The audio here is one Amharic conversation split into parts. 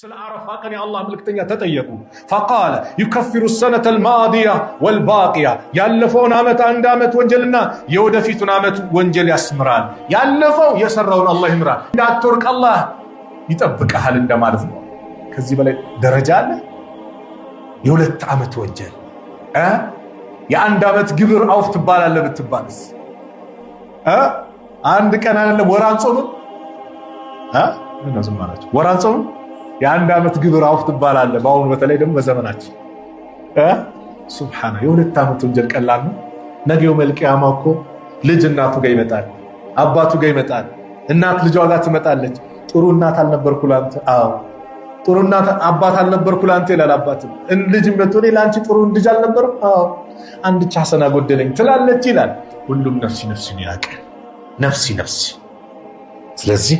ስለ አረፋ ቀን የአላህ መልእክተኛ ተጠየቁ። ፈቃለ ዩከፊሩ ሰነተ አልማዲያ ወልባቂያ፣ ያለፈውን ዓመት አንድ ዓመት ወንጀልና የወደፊቱን ዓመት ወንጀል ያስምራል። ያለፈው የሰራውን አላህ ይምራል። እንዳትወርቅ አላህ ይጠብቀሃል እንደማለት ነው። ከዚህ በላይ ደረጃ አለ? የሁለት ዓመት ወንጀል የአንድ ዓመት ግብር አውፍ ትባላለህ ብትባልስ? አንድ ቀን አይደለም ወር አንጾምም? ምንድነው ማለት ወር አንጾምም? የአንድ ዓመት ግብር አውፍ ትባላለህ። በአሁኑ በተለይ ደግሞ በዘመናችን ሱብሃና የሁለት ዓመት ወንጀል ቀላል ነው። ነገ የውመል ቂያማ እኮ ልጅ እናቱ ጋር ይመጣል፣ አባቱ ጋር ይመጣል፣ እናት ልጇ ጋር ትመጣለች። ጥሩ እናት አልነበርኩ ላንተ? አዎ ጥሩ እናት አባት አልነበርኩ ላንተ ይላል አባትም። ልጅም በቶኔ ላንቺ ጥሩ ልጅ አልነበርም? አዎ አንድ ሐሰና ጎደለኝ ትላለች ይላል። ሁሉም ነፍሲ ነፍሲን ያውቃል። ነፍሲ ነፍሲ። ስለዚህ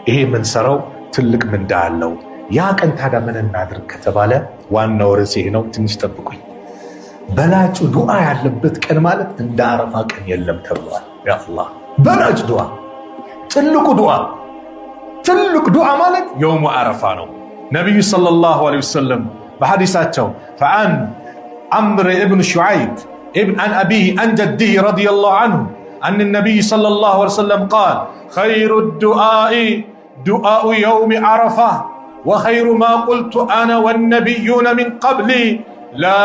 ይሄ የምንሰራው ትልቅ ምንዳ አለው። ያ ቀን ታዲያ ምን እናድርግ ከተባለ ዋናው ርዕስ ይሄ ነው። ትንሽ ጠብቁኝ። በላጩ ዱዓ ያለበት ቀን ማለት እንደ አረፋ ቀን የለም ተብሏል። ያ አላህ በላጭ ዱዓ፣ ትልቅ ዱዓ ማለት የውሙ አረፋ ነው። ነቢዩ ሰለላሁ ዐለይሂ ወሰለም በሐዲሳቸው ፈአን عمر ابن شعيب عن أبيه عن جده رضي الله عنه أن النبي صلى الله عليه وسلم قال خير الدعاء دعاء يوم عرفة وخير ما قلت أنا والنبيون من قبلي لا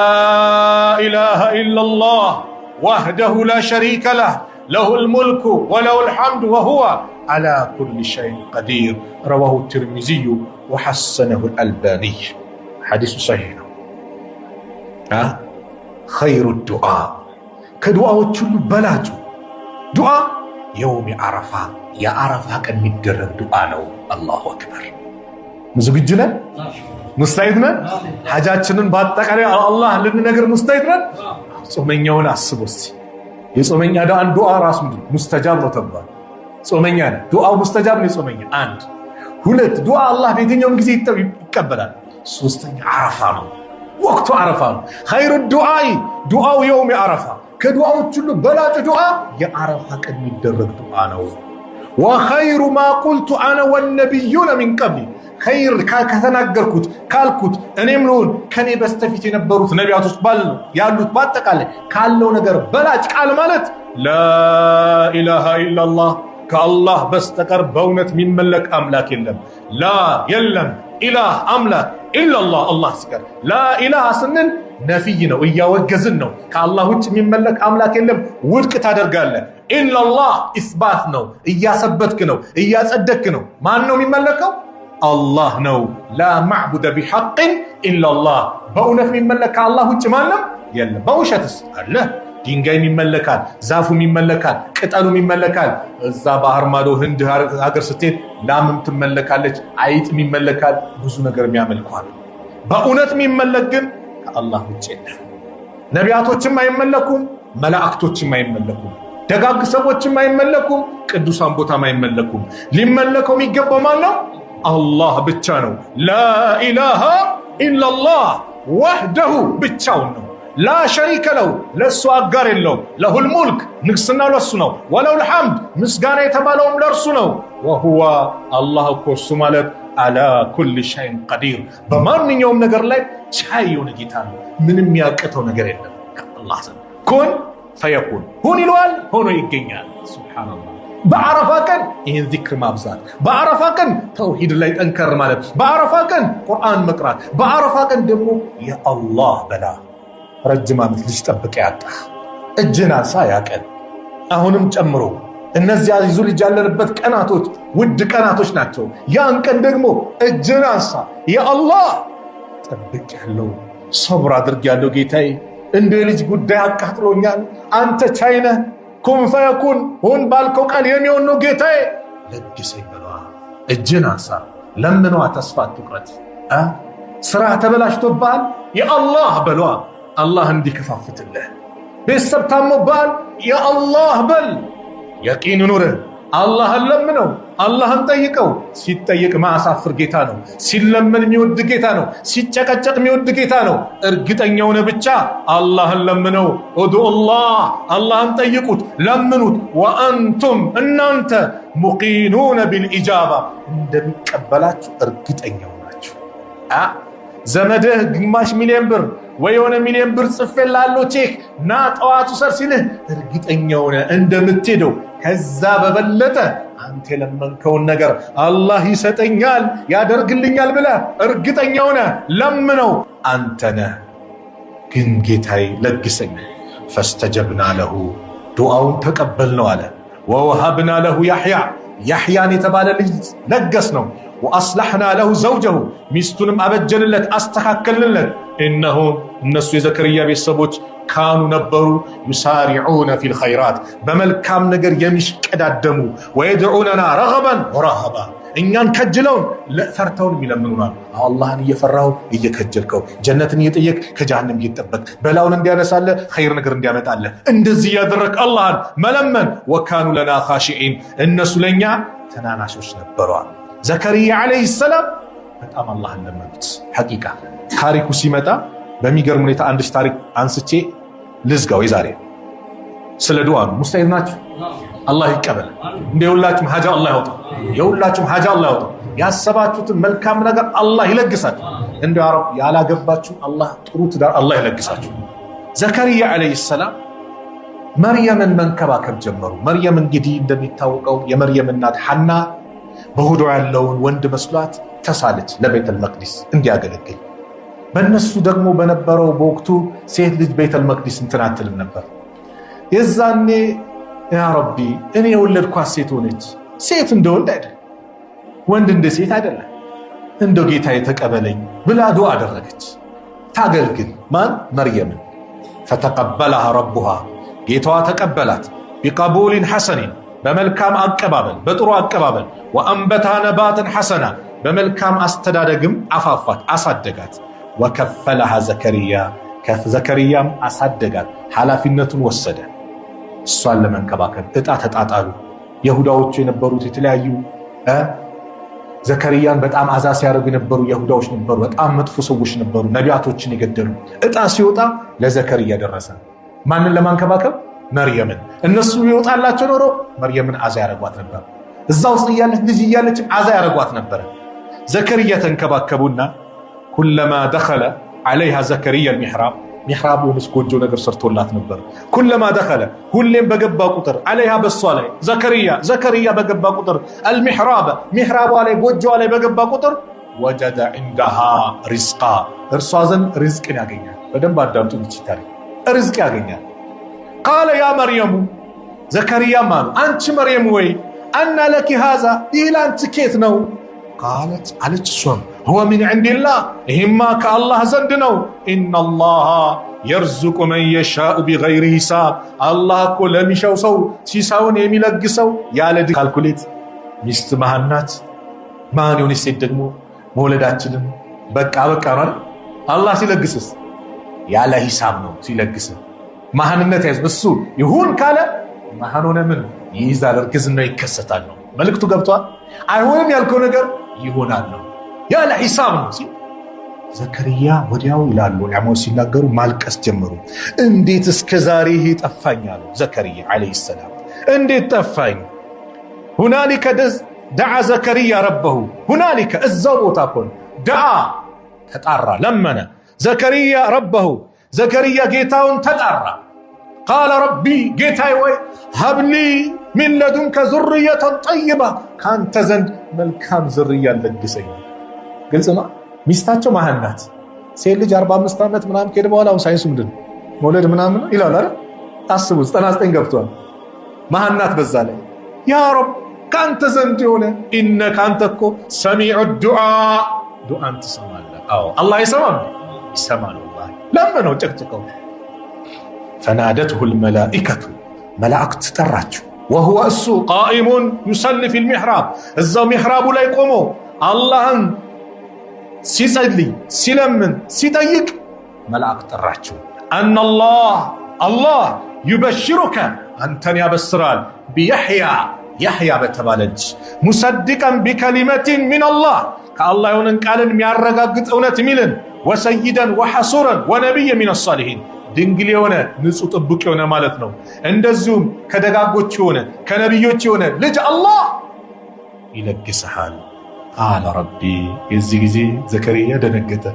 إله إلا الله وحده لا شريك له له الملك وله الحمد وهو على كل شيء قدير رواه الترمذي وحسنه الألباني حديث صحيح. خير الدعاء ከዱዓዎች ሁሉ በላጩ ዱዓ የውም አረፋ የአረፋ ቀን የሚደረግ ዱዓ ነው። አላሁ አክበር። ዝግጁ ነን? ሙስታዒድ ነን? ሐጃችንን በአጠቃላይ አላህ ልንነግር ሙስታዒድ ነን? ጾመኛውን አስቡ እስቲ። የጾመኛ ዱዓ ራሱ ሙስተጃብ ነው ተባለ። ጾመኛ ዱዓው ሙስተጃብ ነው። የጾመኛ አንድ ሁለት ዱዓ አላህ በየትኛውም ጊዜ ይቀበላል። ሶስተኛ አረፋ ነው። ወቅቱ አረፋ ነው። ኸይሩ ዱዓኢ ዱዓው የውም አረፋ ከዱዓዎች ሁሉ በላጩ ዱዓ የአረፋ ቀን የሚደረግ ዱዓ ነው። ወኸይሩ ማ ቁልቱ አነ ወነቢዩነ ሚን ቀብሊ ኸይር ከተናገርኩት ካልኩት እኔም ልሁን ከኔ በስተፊት የነበሩት ነቢያቶች ያሉት በአጠቃላይ ካለው ነገር በላጭ ቃል ማለት ላኢላሃ ኢላላህ ከአላህ በስተቀር በእውነት የሚመለክ አምላክ የለም። ላ የለም ኢላህ አምላክ ኢላላህ አላህ ሲቀር ላኢላሃ ስንል ነፊይ ነው፣ እያወገዝን ነው። ከአላህ ውጭ የሚመለክ አምላክ የለም ውድቅ ታደርጋለህ። ኢላላህ ኢስባት ነው፣ እያሰበትክ ነው፣ እያጸደክ ነው። ማን ነው የሚመለከው? አላህ ነው። ላ ማዕቡደ ቢሐቅን ኢላላህ በእውነት የሚመለክ ከአላህ ውጭ ማንም የለም። በውሸትስ አለ። ድንጋይም ይመለካል፣ ዛፉም ይመለካል፣ ቅጠሉም ይመለካል። እዛ ባህር ማዶ ህንድ ሀገር ስትሄድ ላምም ትመለካለች፣ አይጥም ይመለካል፣ ብዙ ነገር የሚያመልኳል። በእውነት የሚመለክ ግን ከአላህ ውጭ የለም። ነቢያቶችም አይመለኩም፣ መላእክቶችም አይመለኩም፣ ደጋግ ሰዎችም አይመለኩም፣ ቅዱሳን ቦታም አይመለኩም። ሊመለከው የሚገባው ማን ነው? አላህ ብቻ ነው። ላኢላሃ ኢላላህ ወህደሁ ብቻውን ነው። ላ ሸሪከ ለው ለእሱ አጋር የለው። ለሁል ሙልክ ንግስናው ለሱ ነው። ወለሁል ሐምድ ምስጋና የተባለውም ለእርሱ ነው። ወሁወ አላህ እኮ እሱ ማለት አላ ኩል ሸይን ቀዲር በማንኛውም ነገር ላይ ቻይ የሆነ ጌታ ነው። ምንም ያቅተው ነገር የለም ከአላህ ዘንድ። ኩን ፈየኩን ሁን ይለዋል፣ ሆኖ ይገኛል። ሱብሃነላህ። በአረፋ ቀን ይህን ዚክር ማብዛት፣ በአረፋ ቀን ተውሂድ ላይ ጠንከር ማለት፣ በአረፋ ቀን ቁርአን መቅራት፣ በአረፋ ቀን ደግሞ የአላህ በላ ረጅም ዓመት ልጅ ጠብቀ ያጣ እጅን አንሳ። ያቀን አሁንም ጨምሮ እነዚያ ይዙ ልጅ ያለንበት ቀናቶች ውድ ቀናቶች ናቸው። ያን ቀን ደግሞ እጅን አንሳ። የአላህ ጠብቅ ያለው ሰብር አድርግ ያለው ጌታዬ እንደ ልጅ ጉዳይ አቃጥሎኛል፣ አንተ ቻይነህ ኩን ፈየኩን ሁን ባልከው ቃል የሚሆን ነው ጌታዬ ለግሰኝ በሏ። እጅን አንሳ፣ ለምኗ፣ ተስፋ አትቁረጥ። ስራ ተበላሽቶብሃል፣ የአላህ በሏ። አላህ እንዲከፋፍትልህ። ቤተሰብ ታሞብሃል፣ የአላህ በል። የቂን ኑርህ። አላህን ለምነው፣ አላህን ጠይቀው። ሲጠይቅ ማያሳፍር ጌታ ነው። ሲለምን የሚወድ ጌታ ነው። ሲጨቀጨቅ የሚወድ ጌታ ነው። እርግጠኛው ነህ ብቻ አላህን ለምነው። ኡድኡላህ አላህን ጠይቁት፣ ለምኑት። ወአንቱም እናንተ ሙቂኑነ ቢልኢጃባ እንደሚቀበላችሁ እርግጠኛው ናችሁ። ዘመድህ ግማሽ ሚሊዮን ብር ወይ የሆነ ሚሊዮን ብር ጽፌልሃለሁ ቼክ ና ጠዋት ውሰድ ሲልህ እርግጠኛ ሆነ እንደምትሄደው ከዛ በበለጠ አንተ የለመንከውን ነገር አላህ ይሰጠኛል ያደርግልኛል ብለህ እርግጠኛ ሆነ ለምነው አንተ ነህ። ግን ጌታዬ ለግሰኝ ፈስተጀብና ለሁ ዱዓውን ተቀበልነው አለ። ወወሀብና ለሁ ያሕያን የተባለ ልጅ ለገስ ነው። ወአስላሕና ለሁ ዘውጀሁ ሚስቱንም አበጀንለት አስተካከልንለት። እነሱ የዘከርያ ቤተሰቦች ካኑ ነበሩ ዩሳሪዑነ ፊል ኸይራት በመልካም ነገር የሚሽቀዳደሙ ወየድዑነና ረገበን ወረሃባ እኛን ከጅለውን ፈርተውን ይለምኑናል። አላህን እየፈራው እየከጀልከው ጀነትን እየጠየቅ ከጀሃነም እየጠበቅ በላውን እንዲያነሳለ ኸይር ነገር እንዲያመጣለ እንደዚህ ያደረክ አላህን መለመን። ወካኑ ለና ኻሺዒን እነሱ ለኛ ተናናሾች ነበሩ። ዘከርያ አለይሂ ሰላም በጣም አላህን ለመኑት። ሐቂቃ ታሪኩ ሲመጣ በሚገርም ሁኔታ አንድሽ ታሪክ አንስቼ ልዝጋው። የዛሬ ስለ ዱዓ ነው። ሙስታሂድ ናችሁ? አላህ ይቀበል። እንደ የሁላችሁም ሐጃ አላህ ያውጣው። የሁላችሁም ሐጃ አላህ ያውጣው። ያሰባችሁትን መልካም ነገር አላህ ይለግሳችሁ። እንደ ያ ረብ ያላገባችሁ አላህ ጥሩ ትዳር አላህ ይለግሳችሁ። ዘከርያ አለይሂ ሰላም መርየምን መንከባከብ ጀመሩ። መርየም እንግዲህ እንደሚታወቀው የመርየም እናት ሐና በሆዷ ያለውን ወንድ መስሏት ተሳለች ለቤተል መቅዲስ እንዲያገለግል። በእነሱ ደግሞ በነበረው በወቅቱ ሴት ልጅ ቤተል መቅዲስ እንትን አትልም ነበር። የዛኔ ያ ረቢ እኔ የወለድኳት ሴት ሆነች። ሴት እንደ ወንድ አይደለም፣ ወንድ እንደ ሴት አይደለም። እንደው ጌታ የተቀበለኝ ብላ ዱዓ አደረገች። ታገልግል ማን? መርየምን። ፈተቀበለሃ ረቡሃ ጌታዋ ተቀበላት። ቢቀቡሊን ሐሰኒን በመልካም አቀባበል በጥሩ አቀባበል። ወአንበታ ነባትን ሐሰና በመልካም አስተዳደግም አፋፋት አሳደጋት። ወከፈለሃ ዘከርያም አሳደጋት፣ ኃላፊነቱን ወሰደ። እሷን ለመንከባከብ ዕጣ ተጣጣሉ። የሁዳዎቹ የነበሩት የተለያዩ ዘከርያን በጣም አዛ ሲያደርጉ የነበሩ የሁዳዎች ነበሩ። በጣም መጥፎ ሰዎች ነበሩ፣ ነቢያቶችን የገደሉ። ዕጣ ሲወጣ ለዘከርያ ደረሰ። ማንን ለማንከባከብ? መርየምን። እነሱ ይወጣላቸው ኖሮ መርየምን አዛ ያደርጓት ነበር። እዛ ውስጥ እያለች ልጅ እያለችም አዛ ያደርጓት ነበር። ዘከርያ ተንከባከቡና ኩለማ ደኸለ ዐለይሃ ዘከርያ አልሚሕራብ ሚሕራብ ሆነች ጎጆ ነገር ሰርቶላት ነበር። ኩለማ ደኸለ ሁሌም በገባ ቁጥር ዐለይሃ በሷ ላይ ዘከርያ በገባ ቁጥር አልሚሕራብ ሚሕራቧ ላይ ጎጆዋ ላይ በገባ ቁጥር ወጀደ ዒንደሃ ሪዝቃ እርሷ ዘንድ ሪዝቅን ያገኛል። በደንብ አዳምጡ። ይችታል ሪዝቅ ያገኛል። ቃለ ያ መርየሙ ዘከርያም አሉ አንቺ መርየም ወይ አና ለኪ ሃዛ ይህ ለአንቺ ኬት ነው? ቃለት አለች እሷም ሁወ ሚን ዒንዲላህ ይህማ ከአላህ ዘንድ ነው። ኢነላሃ የርዙቁ መን የሻኡ ቢገይሪ ሂሳብ አላህ እኮ ለሚሻው ሰው ሲሳውን የሚለግሰው ያለ ካልኩሌት። ሚስት መሃን ናት። መሃን የሆነች ሴት ደግሞ መውለዳችንም በቃ ነው። አላህ ሲለግስስ ያለ ሂሳብ ነው ሲለግስ። መሃንነት ያዝ እሱ ይሁን ካለ መሃን ሆነ ምን ይይዛል፣ እርግዝና ይከሰታል ነው መልእክቱ። ገብቷል? አይሆንም ያልከው ነገር ይሆናል ነው ያለ ሂሳብ ነው ሲል ዘከርያ ወዲያው ይላሉ ዑለማዎች ሲናገሩ ማልቀስ ጀመሩ። እንዴት እስከ ዛሬ ይሄ ጠፋኝ አሉ ዘከርያ አለይሂ ሰላም። እንዴት ጠፋኝ? ሁናሊከ ደዓ ዘከርያ ረበሁ ሁናሊከ እዛው ቦታ ኮን ደዓ ተጣራ ለመነ ዘከርያ ረበሁ ዘከርያ ጌታውን ተጣራ። ቃለ ረቢ ጌታዬ ወይ ሀብሊ ሚን ለዱንከ ዙርየተን ጠይባ ከአንተ ዘንድ መልካም ዝርያ ለግሰኝ። ግልጽ ነው። ሚስታቸው መሃን ናት። ሴት ልጅ 45 ዓመት ምናምን ከሄደ በኋላ አሁን ሳይንሱ ምንድን መውለድ ምናምን ይላል አይደል? አስቡ 99 ገብቷል። መሃን ናት። በዛ ላይ ያ ረብ ከአንተ ዘንድ የሆነ ኢነከ አንተ እኮ ሰሚዑ ዱዓ ዱዓን ትሰማለህ። አዎ አላህ ይሰማል። ለምነው ጨቅጭቀው ፈናደትሁ ልመላኢከቱ መላእክት ጠራችው። ወሁወ እሱ ቃኢሙን ዩሰሊ ፊል ሚሕራብ እዛው ሚሕራቡ ላይ ቆሞ አላህን ሲጸልይ ሲለምን ሲጠይቅ መላእክት ጠራችው። አላህ ዩበሽሩከ አንተን ያበስራል ቢያሕያ በተባለች ሙሰድቀን ቢከሊመትን ሚነላህ ከአላህ የሆነን ቃልን የሚያረጋግጥ እውነት የሚልን ወሰይደን ወሐሱረን ወነቢይ ሚነ ሳሊሒን ድንግል የሆነ ንጹህ ጥቡቅ የሆነ ማለት ነው። እንደዚሁም ከደጋጎች የሆነ ከነቢዮች የሆነ ልጅ አላህ ይለግስሃል። ቃለ ረቢ የዚህ ጊዜ ዘከርያ ደነገጠ።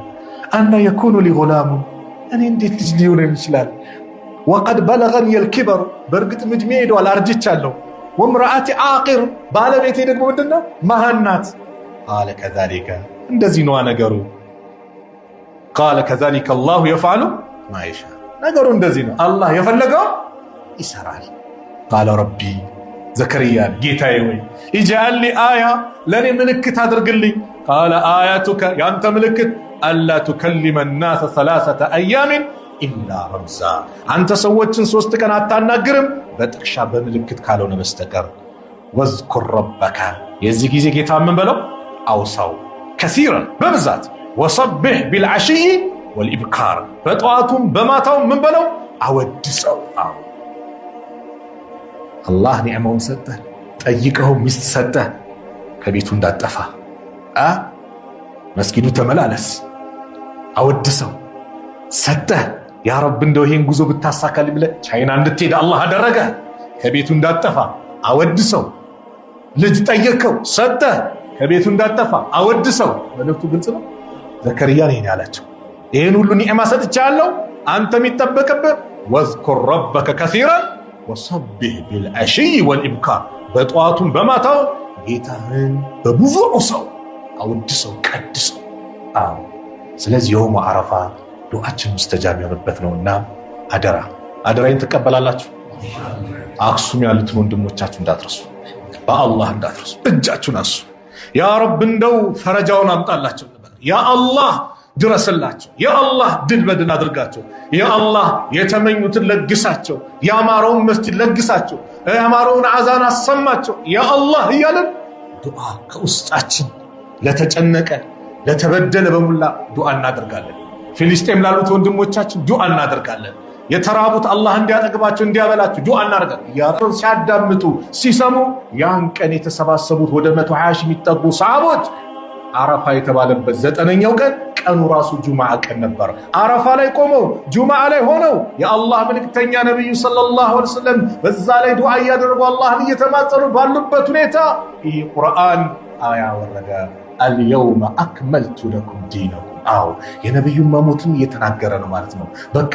አና የኩኑ ሊ ጉላሙን እኔ እንዴት ልጅ ሊሆን ይችላል? ወቀድ በለገኒ አልኪበር በእርግጥም ዕድሜ ሄዷል አርጅቻለሁ። ወምርአቲ ዓቂር ባለቤቴ ደግሞ ምንድነው መሃን ናት። ቃለ ከዛሊከ እንደዚህ ነዋ ነገሩ። ቃለ ከዛሊከ አላሁ የፍዐሉ ማ የሻ ነገሩ እንደዚህ ነው። አላህ የፈለገው ይሰራል። ቃለ ረቢ ዘከርያ ጌታዬ ወይ ኢጅዐል ሊ አያ ለእኔ ምልክት አድርግልኝ። ቃለ አያቱከ ያንተ ምልክት አላ ቱከሊመ ናሰ ሰላሰተ አያሚን ኢላ ረምዛ አንተ ሰዎችን 3 ቀን አታናግርም በጥቅሻ በምልክት ካልሆነ በስተቀር። ወዝኩር ረበከ የዚህ ጊዜ ጌታ ምን በለው አውሳው ከሲረን በብዛት ወሰብሕ ቢልዓሽይ ወልኢብካር በጠዋቱም በማታውም ምን በለው አወድሰው። አላህ ኒዕማውን ሰጠህ፣ ጠይቀው ሚስት ሰጠህ፣ ከቤቱ እንዳጠፋ መስጊዱ ተመላለስ፣ አወድሰው ሰጠህ። ያ ረብ እንደው ይሄን ጉዞ ብታሳካል ብለህ ቻይና እንድትሄድ አላህ አደረገ፣ ከቤቱ እንዳጠፋ አወድሰው። ልጅ ጠየቀው ሰጠህ፣ ከቤቱ እንዳጠፋ አወድሰው። መልእክቱ ግልጽ ነው። ዘከርያ ይሄን ያላቸው ይሄን ሁሉ ኒዕማ ሰጥቻለሁ፣ አንተ የሚጠበቅብህ ወዝኩር ረበከ ከሲራን ወሰብሕ ቢልዓሽይ ወልኢብካር በጠዋቱም በማታው ጌታህን በብዙ ሰው አወድሰው ቀድሰው። ስለዚህ የውሙ ዓረፋ ዱዓችን ሙስተጃብ የሆነበት ነውና አደራይን ትቀበላላችሁ። አክሱም ያሉትን ወንድሞቻችሁ እንዳትረሱ፣ በአላህ እንዳትረሱ። እጃችሁን አንሱ። ያ ረብ እንደው ፈረጃውን አምጣላቸው። ያ አላህ ድረስላቸው። ያ አላህ ድል በድል አድርጋቸው። ያ አላህ የተመኙትን ለግሳቸው። ያማረውን መስጂድ ለግሳቸው። ያማረውን አዛን አሰማቸው። ያ አላህ እያለን ዱዓ ከውስጣችን ለተጨነቀ ለተበደለ በሙላ ዱዓ እናደርጋለን። ፊልስጤም ላሉት ወንድሞቻችን ዱዓ እናደርጋለን። የተራቡት አላህ እንዲያጠግባቸው እንዲያበላቸው ዱዓ እናደርጋለን። ያረው ሲያዳምጡ ሲሰሙ ያን ቀን የተሰባሰቡት ወደ 120 ሺህ የሚጠጉ ሰሃቦች አረፋ የተባለበት 9ኛው ቀን ቀኑ ራሱ ጁማዓ ቀን ነበር። አረፋ ላይ ቆመው ጁማዓ ላይ ሆነው የአላህ መልእክተኛ ነብዩ ሰለላሁ ዐለይሂ ወሰለም በዛ ላይ ዱዓ እያደረጉ አላህን እየተማጸኑ ባሉበት ሁኔታ ይህ ቁርአን አያ ወረደ። አልየውመ አክመልቱ ለኩም ዲነኩም። የነብዩን መሞትም እየተናገረ ነው ማለት ነው። በቃ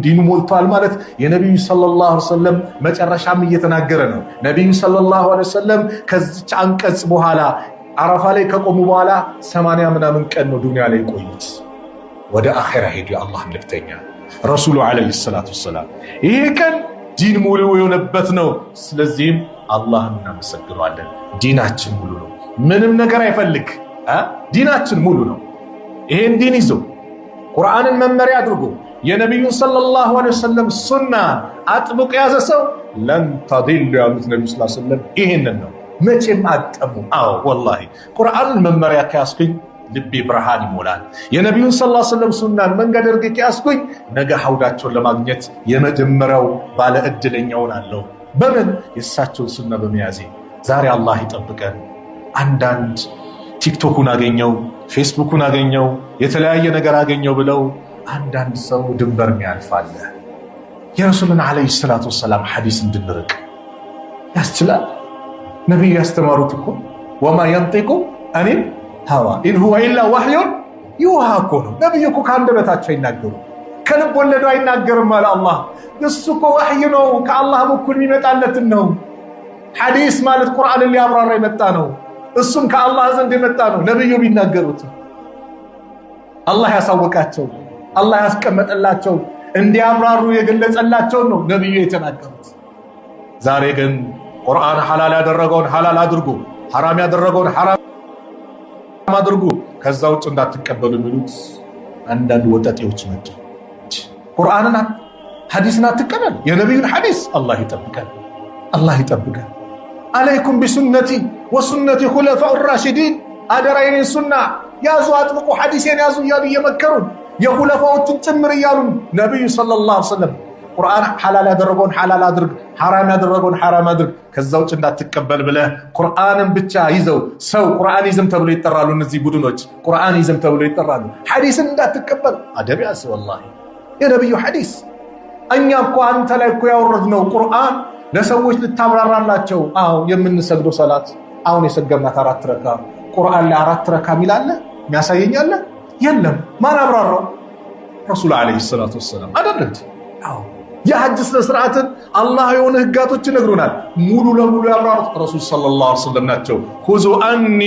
ዲኑ ሞልቷል ማለት የነብዩ ሰለላሁ ዐለይሂ ወሰለም መጨረሻም እየተናገረ ነው። ነብዩ ሰለላሁ ዐለይሂ ወሰለም ከዚች አንቀጽ በኋላ አረፋ ላይ ከቆሙ በኋላ 80 ምናምን ቀን ነው ዱንያ ላይ ቆዩት። ወደ አኺራ ሄዱ የአላህ መልእክተኛ ረሱሉ ዐለይሂ ሰላቱ ወሰላም። ይሄ ቀን ዲን ሙሉ የሆነበት ነው። ስለዚህም አላህን እናመሰግናለን። ዲናችን ሙሉ ነው፣ ምንም ነገር አይፈልግ። ዲናችን ሙሉ ነው። ይሄን ዲን ይዞ ቁርአንን መመሪያ አድርጎ የነብዩን ሰለላሁ ዐለይሂ ወሰለም ሱና አጥብቆ የያዘ ሰው ለን ተዲሉ ያሉት ነብዩ ሰለላሁ ዐለይሂ ወሰለም ይሄንን ነው። መቼም አጠሙ። ወላሂ ቁርአንን መመሪያ ከያዝኩኝ ልቤ ብርሃን ይሞላል። የነቢዩን ሰለላሁ ዐለይሂ ወሰለም ሱናን መንገድ እርግ ከያዝኩኝ ነገ ሐውዳቸውን ለማግኘት የመጀመሪያው ባለ ዕድለኛውን አለው። በምን የእሳቸውን ሱና በመያዜ። ዛሬ አላህ ይጠብቀን። አንዳንድ ቲክቶኩን አገኘው፣ ፌስቡኩን አገኘው፣ የተለያየ ነገር አገኘው ብለው አንዳንድ ሰው ድንበር ያልፋል። የረሱልን ዐለይሂ ሰላቱ ወሰላም ሐዲስ እንድንርቅ ያስችላል። ነቢዩ ያስተማሩት እኮ ወማ የንጢቁ አኒል ሀዋ ኢን ሁወ ኢላ ወሕዩን ይውሃ እኮ ነው። ነቢዩ እኮ ከአንደበታቸው አይናገሩ፣ ከልብ ወለዱ አይናገርም አለ አላህ። እሱ እኮ ወሕይ ነው፣ ከአላህ በኩል የሚመጣለትን ነው። ሐዲስ ማለት ቁርአንን ሊያብራራ የመጣ ነው። እሱም ከአላህ ዘንድ የመጣ ነው። ነቢዩ ቢናገሩት አላህ ያሳወቃቸው፣ አላህ ያስቀመጠላቸው፣ እንዲያብራሩ የገለጸላቸውን ነው ነቢዩ የተናገሩት። ዛሬ ግን ቁርአን ሐላል ያደረገውን ሐላል አድርጉ፣ ሐራም ያደረገውን ሐራም አድርጉ፣ ከዛ ውጭ እንዳትቀበሉ የሚሉት አንዳንድ ወጠጤዎች መጡ። ቁርአንን ሐዲስን አትቀበል፣ የነቢዩን ሐዲስ። አላህ ይጠብቀን፣ አላህ ይጠብቀን። አለይኩም ቢሱነቲ ወሱነቲ ኹለፋኡ ራሺዲን፣ አደራ የኔን ሱና ያዙ፣ አጥብቁ፣ ሐዲሴን ያዙ እያሉ እየመከሩን የኹለፋዎችን ጭምር እያሉ ነቢዩ ሰለላሁ ዐለይሂ ወሰለም ቁርአን ሐላል ያደረገውን ሐላል አድርግ፣ ሐራም ያደረገውን ሐራም አድርግ፣ ከዛ ውጭ እንዳትቀበል ብለህ ቁርአንን ብቻ ይዘው ሰው ቁርአን ይዘም ተብሎ ይጠራሉ። እነዚህ ቡድኖች ቁርአን ይዘም ተብሎ ይጠራሉ። ሐዲስን እንዳትቀበል አደብ ያስ ወላሂ የነብዩ ሐዲስ። እኛ እኮ አንተ ላይ እኮ ያወረድነው ቁርአን ለሰዎች ልታብራራላቸው። የምንሰግደው ሰላት አሁን የሰገድናት 4 ረካ ቁርአን ላይ 4 ረካ ሚላለ የሚያሳየኛለ የለም። ማን አብራራው? ረሱል አለይሂ ሰላቱ ወሰለም አይደለም። አዎ የሐጅ ስነ ስርዓትን አላህ የሆነ ህጋቶች ይነግሩናል። ሙሉ ለሙሉ ያብራሩት ረሱል ሰለላሁ ዐለይሂ ወሰለም ናቸው። ሁዙ አኒ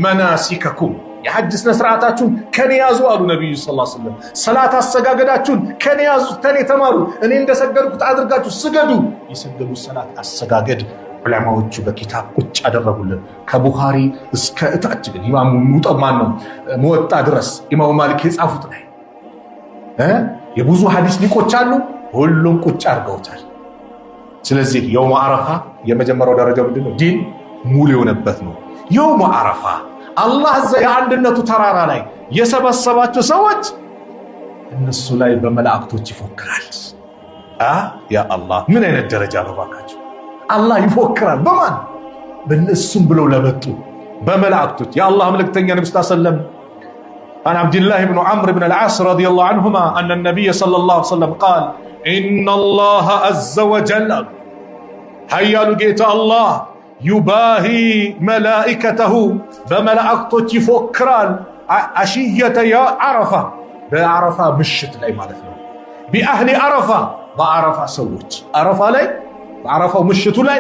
መናሲከኩም የሐጅ ስነ ስርዓታችሁን ከኔ ያዙ አሉ ነብዩ ሰለላሁ ዐለይሂ ወሰለም። ሰላት አሰጋገዳችሁን ከኔ ያዙ፣ ከኔ ተማሩ፣ እኔ እንደሰገድኩት አድርጋችሁ ስገዱ። የሰገዱ ሰላት አሰጋገድ ዑለማዎቹ በኪታብ ቁጭ አደረጉልን። ከቡኻሪ እስከ እታች ግን ኢማሙ ሙጠማን ነው ሙወጣ ድረስ ኢማሙ ማሊክ የጻፉት ላይ የብዙ ሐዲስ ሊቆች አሉ። ሁሉም ቁጭ አድርገውታል። ስለዚህ የውሙ አረፋ የመጀመሪያው ደረጃ ምንድነው? ዲን ሙሉ የሆነበት ነው። የውሙ አረፋ አላህ የአንድነቱ ተራራ ላይ የሰበሰባቸው ሰዎች እነሱ ላይ በመላእክቶች ይፎክራል። ያ አላህ ምን አይነት ደረጃ ነው ባካችሁ! አላህ ይፎክራል በማን? በእነሱም ብለው ለመጡ በመላእክቶች። የአላህ መልእክተኛ ነብዩ ሰለላሁ ዐለይሂ ወሰለም عن عبد الله بن عمرو بن العاص رضي الله عنهما أن النبي صلى الله عليه وسلم قال إن الله عز وجل هيا لقيت الله يباهي ملائكته بملائكته يفكران عشية يا عرفة بعرفة مشت لي مالتنا بأهل عرفة بعرفة سوت عرفة لي بعرفة مشت لي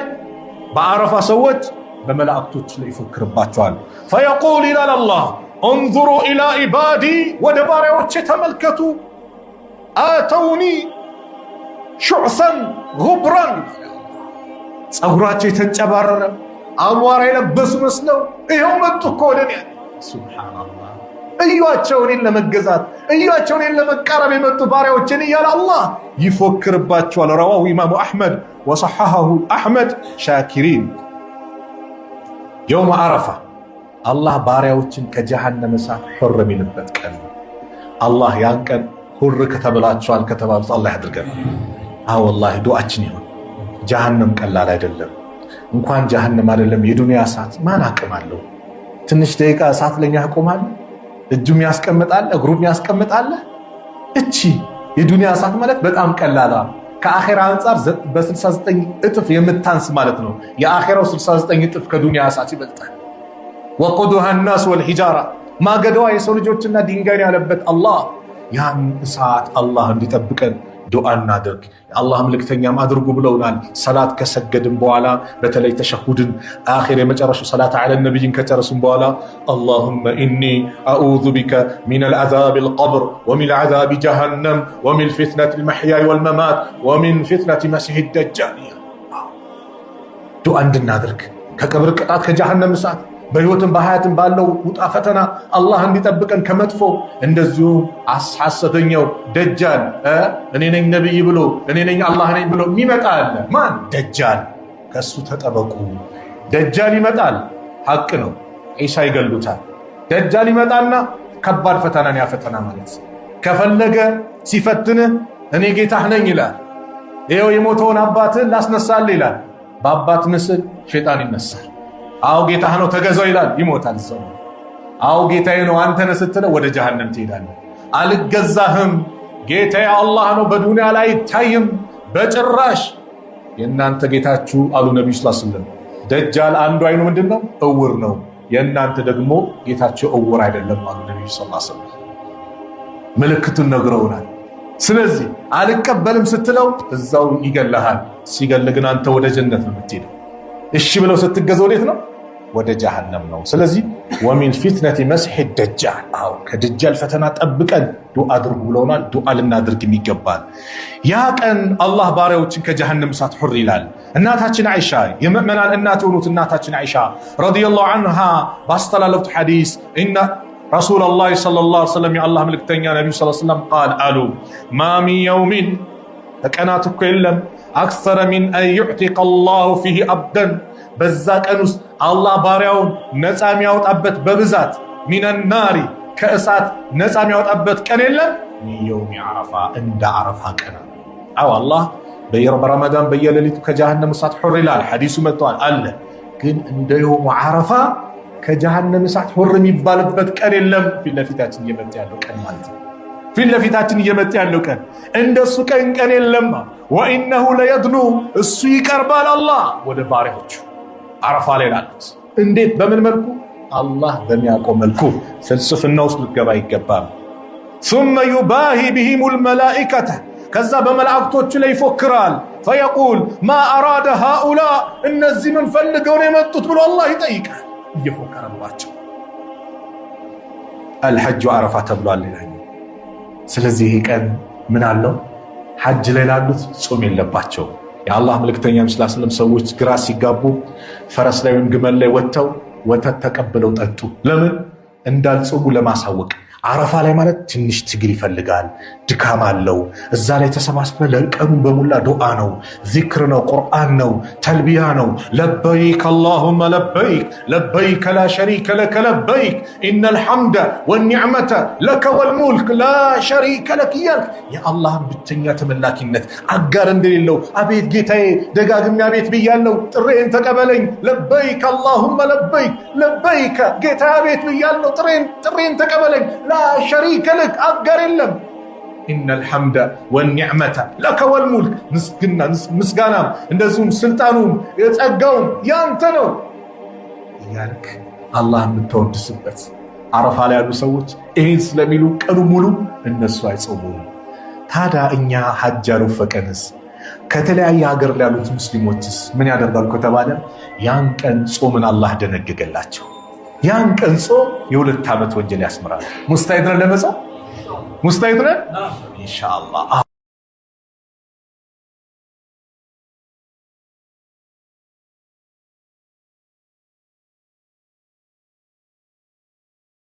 بعرفة سوت بملائكته يفكر باتوان فيقول إلى الله انظروا إلى عبادي ودباري وتملكتوا آتوني شعثا غبرا ጸጉራቸው የተንጨባረረ አቧራ የለበሱ መስለው ይሄው መጡ እኮ ወደኔ። ሱብሃንአላህ እዩዋቸው እኔን ለመገዛት እዩዋቸው እኔን ለመቃረብ የመጡ ባሪያዎችን እያለ አላህ ይፎክርባቸዋል። ረዋሁ ኢማሙ አሕመድ ወሰሐሐሁ አሕመድ ሻኪሪን። የውም አረፋ አላህ ባሪያዎችን ከጀሃነም እሳት ሑር የሚልበት ቀን። አላህ ያን ቀን ሁር ከተበላቸዋል ከተባሉት አላህ ያድርገን። ወላሂ ዱዓችን ይሁን። ጀሃነም ቀላል አይደለም። እንኳን ጀሃነም አይደለም የዱንያ እሳት ማን አቅም አለው? ትንሽ ደቂቃ እሳት ለኛ ያቆማል? እጁም ያስቀምጣል፣ እግሩም ያስቀምጣል። እቺ የዱንያ እሳት ማለት በጣም ቀላላ ከአኺራ አንፃር በ69 እጥፍ የምታንስ ማለት ነው። የአኺራው 69 እጥፍ ከዱንያ እሳት ይበልጣል። ወቁዱሃ الناس والحجاره ማገዷ የሰው ልጆችና ድንጋይ ያለበት አላህ ያን እሳት አላህ እንዲጠብቀን ዱዓ እናድርግ። የአላህ መልእክተኛም አድርጉ ብለውናል። ሰላት ከሰገድን በኋላ በተለይ ተሸሁድን አኺር የመጨረሻው ሰላት አለ ነብይን ከጨረስን በኋላ اللهم اني اعوذ بك من العذاب القبر ومن عذاب جهنم ومن فتنة المحيا والممات ومن فتنة مسيح الدجال ዱዓ እንድናድርግ ከቀብር ቅጣት ከጀሃነም እሳት በህይወትን በሐያትን ባለው ውጣ ፈተና አላህ እንዲጠብቀን ከመጥፎ እንደዚሁ ሐሰተኛው ደጃል እኔ ነኝ ነብይ ብሎ እኔ ነኝ አላህ ነኝ ብሎ የሚመጣ አለ። ማን? ደጃል። ከሱ ተጠበቁ። ደጃል ይመጣል፣ ሐቅ ነው። ኢሳ ይገሉታል። ደጃል ይመጣና ከባድ ፈተናን ያፈተና ማለት ከፈለገ ሲፈትንህ እኔ ጌታህ ነኝ ይላል። ይሄው የሞተውን አባትህን ላስነሳልህ ይላል። በአባት ምስል ሸይጣን ይነሳል። አው ጌታህ ነው ተገዛው ይላል፣ ይሞታል ሰው። አው ጌታዬ ነው አንተ ነህ ስትለው ወደ ጀሃነም ትሄዳለህ። አልገዛህም ጌታዬ አላህ ነው በዱንያ ላይ አይታይም በጭራሽ የእናንተ ጌታችሁ አሉ ነብዩ ሰለላሁ ዐለይሂ ወሰለም። ደጃል አንዱ አይኑ ምንድነው? እውር ነው። የእናንተ ደግሞ ጌታችሁ እውር አይደለም አሉ ነብዩ ሰለላሁ ዐለይሂ ወሰለም። ምልክቱን ነግረውናል። ስለዚህ አልቀበልም ስትለው እዛው ይገለሃል። ሲገል ግን አንተ ወደ ጀነት ነው የምትሄደው። እሺ ብለው ስትገዛ ወዴት ነው? ወደ ጀሃነም ነው። ስለዚህ ወሚን ፊትነቲ መስሒ ደጃል ከደጃል ፈተና ጠብቀን ዱዓ አድርጉ ብለውናል። ዱዓ ልናድርግ ይገባል። ያ ቀን አላህ ባሪያዎችን ከጀሃነም እሳት ሑር ይላል። እናታችን አይሻ የምእመናን እናት የሆኑት እናታችን አይሻ ረዲየላሁ ዐንሃ ባስተላለፉት ሐዲስ ኢነ ረሱለላህ ሰለላሁ ዐለይሂ ወሰለም የአላህ መልእክተኛ ነብዩ ሰለላሁ ዐለይሂ ወሰለም ቃል አሉ ማ ሚን የውሚን ቀናት እኮ የለም አክሰረ ሚን አን ዩዕቲቀ አላሁ ፊህ አብደን በዛ ቀን ውስጥ አላህ ባሪያውን ነፃ የሚያወጣበት በብዛት ሚነናሪ ከእሳት ነፃ የሚያወጣበት ቀን የለም ሚን የውሚ ዓረፋ እንደ ዓረፋ ቀን። አላህ በረመዳን በየሌሊቱ ከጀሃነም እሳት ሑር ይላል። ሐዲሱ መጥቷል አለ። ግን እንደ የውሙ ዓረፋ ከጀሃነም እሳት ሑር የሚባልበት ቀን የለም። ፊት ለፊታችን እየመጣ ያለው ቀን ማለት ነው። ፊት ለፊታችን እየመጣ ያለው ቀን እንደሱ ቀን የለም። ወኢነሁ ለየድኑ እሱ ይቀርባል አላህ ወደ ባሪያዎቹ ዓረፋ ላይ ላሉት። እንዴት? በምን መልኩ? አላህ በሚያውቀው መልኩ ፍልስፍና ውስጥ ልትገባ ይገባል። ثم يباهي بهم الملائكة ከዛ በመላእክቶቹ ላይ ይፎክራል። فيقول ما أراد هؤلاء እነዚህ ምን ፈልገው ነው የመጡት ብሎ አላህ ይጠይቃል እየፎከረባቸው። አልሐጅ አረፋ ተብሏል። ስለዚህ ይሄ ቀን ምን አለው? ሐጅ ላይ ላሉት ጾም የለባቸው። የአላህ መልእክተኛ ሰለላሁ ዐለይሂ ወሰለም ሰዎች ግራ ሲጋቡ ፈረስ ላይ ወይም ግመል ላይ ወጥተው ወተት ተቀብለው ጠጡ። ለምን? እንዳልጾሙ ለማሳወቅ። አረፋ ላይ ማለት ትንሽ ትግል ይፈልጋል፣ ድካም አለው። እዛ ላይ ተሰባስበ ለቀኑን በሙላ ዱዓ ነው፣ ዚክር ነው፣ ቁርአን ነው፣ ተልቢያ ነው። ለበይክ አላሁመ ለበይክ ለበይከ ላ ሸሪከ ለከ ለበይክ ኢነል ሐምደ ወኒዕመተ ለከ ወልሙልክ ላ ሸሪከ ለክ እያልክ የአላህን ብቸኛ ተመላኪነት አጋር እንደሌለው አቤት ጌታዬ ደጋግሜ አቤት ብያለው፣ ጥሬን ተቀበለኝ። ለበይክ አላሁመ ለበይክ ለበይከ ጌታዬ አቤት ብያለው፣ ጥሬን ተቀበለኝ። ላ ሸሪከ ለክ አጋር የለም። ኢነል ሐምደ ወኒዕመተ ለከ ወልሙልክ ምስጋናም እንደዚሁም ስልጣኑም የጸጋውም ያንተ ነው እያልክ አላህ የምትወድስበት። አረፋ ላይ ያሉ ሰዎች ይህን ስለሚሉ ቀኑ ሙሉ እነሱ አይጾሙም። ታዲያ እኛ ሐጅ ያልወፈቀንስ ከተለያየ ሀገር ላይ ያሉት ሙስሊሞችስ ምን ያደርጋሉ ከተባለ ያን ቀን ጾምን አላህ ደነገገላቸው። ያን ቀን ጾም የ2 ዓመት ወንጀል ያስምራል። ሙስታሂድ ነን ለመጾም? ሙስታሂድ ነን ኢንሻአላህ።